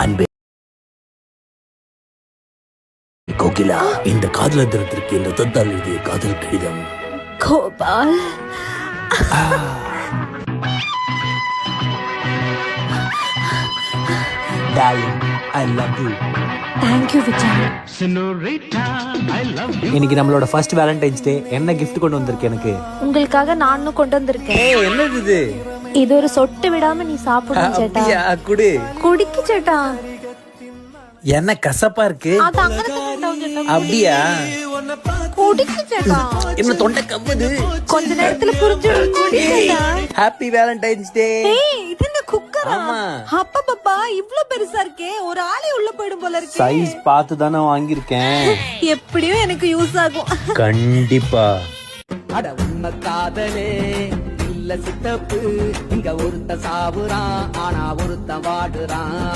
அன்பே கோகிலா, இந்த காதலர் தினத்திற்கு இந்த தந்தால் இது காதல் கடிதம். Gopal, darling, I love you. Thank you Vijay. இன்னைக்கு நம்மளோட ஃபர்ஸ்ட் வேலண்டைன்ஸ் டே. என்ன கிஃப்ட் கொண்டு வந்திருக்க எனக்கு? உங்களுக்காக நானும் கொண்டு வந்திருக்கேன். என்னது இது? இது ஒரு சொட்டு விடாம நீ சாப்பிடணும் சேட்டா. குடு. குடிக்கு சேட்டா. என்ன கசப்பா இருக்கு? அது அங்க அப்படியா? குடிக்கு சேட்டா. என்ன தொண்டை கவ்வுது. கொஞ்ச நேரத்துல புரிஞ்சிடும். குடிக்கடா. ஹாப்பி வேலண்டைன்ஸ் டே. ஏய், இது என்ன குக்கரா? ஆமா. அப்பா பாப்பா இவ்ளோ பெருசா இருக்கே, ஒரு ஆளே உள்ள போய்டும் போல இருக்கு. சைஸ் பார்த்து தானே வாங்கியிருக்கேன். எப்படியும் எனக்கு யூஸ் ஆகும். கண்டிப்பா. அட உண்மை காதலே இல்ல சித்தப்பு, இங்க ஒருத்த சாவுறான் ஆனா ஒருத்த வாடுறான்.